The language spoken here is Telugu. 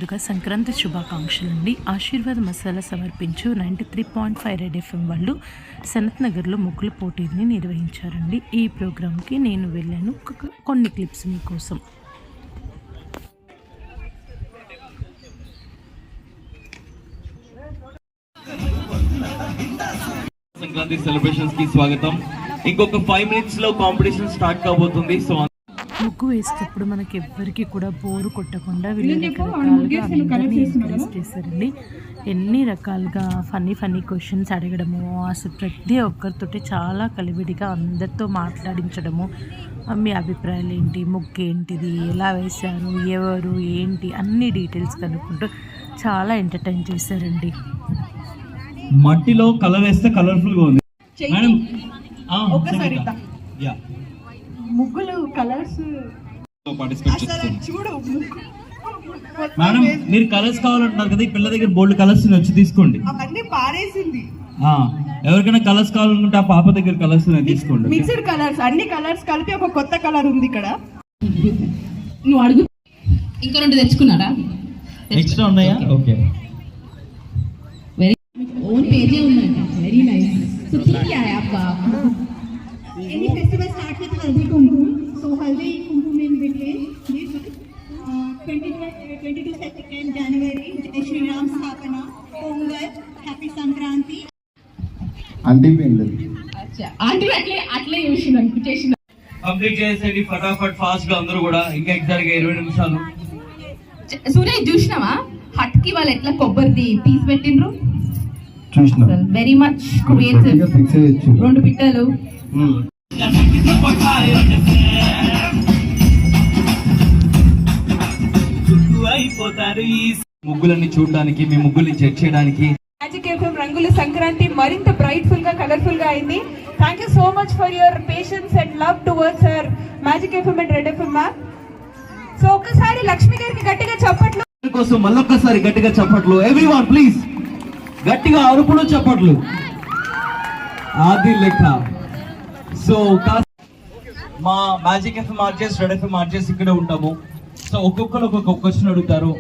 ముందుగా సంక్రాంతి శుభాకాంక్షలు అండి. ఆశీర్వాద్ మసాలా సమర్పించు 93.5 రెడ్ ఎఫ్ఎం వాళ్ళు సనత్ నగర్లో ముగ్గుల పోటీని నిర్వహించారండి. ఈ ప్రోగ్రాంకి నేను వెళ్ళాను. కొన్ని క్లిప్స్ మీకోసం. సంక్రాంతి సెలబ్రేషన్స్ కి స్వాగతం. ఇంకొక 5 minutes లో కాంపిటీషన్ స్టార్ట్ కాబోతుంది. సో ముగ్గు వేసేటప్పుడు మనకి ఎవ్వరికి కూడా బోరు కొట్టకుండా వీళ్ళు రకరకాలుగా అందరినీ ఎంకరేజ్ చేశారండి. ఎన్ని రకాలుగా ఫన్నీ క్వశ్చన్స్ అడగడము, అసలు ప్రతి ఒక్కరితోటి చాలా కలివిడిగా అందరితో మాట్లాడించడము, మీ అభిప్రాయాలు ఏంటి, ముగ్గు ఏంటిది, ఎలా వేశారు, ఎవరు ఏంటి అన్ని డీటెయిల్స్ కనుక్కుంటూ చాలా ఎంటర్టైన్ చేశారండి. మట్టిలో కలర్ వేస్తే కలర్ఫుల్ గా ఉంది మేడం. ఒకసారి ముగ్గులు కలర్స్ చూడు మేడం, మీరు కలర్స్ కావాలంటున్నారు కదా, ఈ పిల్ల దగ్గర బోల్డ్ కలర్స్ వచ్చి తీసుకోండి. అవన్నీ పారేసింది. ఎవరికైనా కలర్స్ కావాలనుకుంటే ఆ పాప దగ్గర కలర్స్ తీసుకోండి. మిక్స్డ్ కలర్స్, అన్ని కలర్స్ కలిపి ఒక కొత్త కలర్ ఉంది ఇక్కడ. నువ్వు అడుగు. ఇంకా 2 తెచ్చుకున్నారా? ఎక్స్ట్రా ఉన్నాయా? ఓకే. ओन पेज ఉందంట. Very nice. సో ठीक क्या है आपका? Any festival starts with haldi kumkum. So haldi kumkum in between. This 22nd January, Jai Shri Ram Sthapana, Pongal, Happy Sankranti. Aunty पेंडल. अच्छा ఆంటీ అట్లే చేసిన కంప్లీట్ చేసేది ఫటాఫట్ ఫాస్ట్ గా అందరూ కూడా. ఇంకా ఎగ్జాక్ట్ గా 20 నిమిషాలు. సూరజ్ చూసినావా హట్ కి వాళ్ళు ఎట్లా కొబ్బరిది పీస్ పెట్టిండ్రు? చూసినా వెరీ మచ్ క్రియేటివ్. 2 పిట్టలు. ముగ్గులన్నీ చూడడానికి, మీ ముగ్గుల్ని చెక్ చేయడానికి. మ్యాజిక్ ఎఫ్ఎం రంగుల సంక్రాంతి మరింత బ్రైట్ఫుల్ గా, కలర్ఫుల్ గా అయింది. Thank you so much for your patience and love towards our magic FM and red FM ma'am. So ఒక్కసారి లక్ష్మి గారికి గట్టిగా చప్పట్లు కోసం మళ్ళొక్కసారి గట్టిగా చప్పట్లు. ఎవ్రీవన్ ప్లీజ్ గట్టిగా అరుపులు చప్పట్లు. అది లెక్క. సో మా magic FM RJs, red FM RJs ఇక్కడ ఉంటాము. సో ఒక్కొక్కరు ఒక్కొక్క క్వశ్చన్ అడుగుతారు.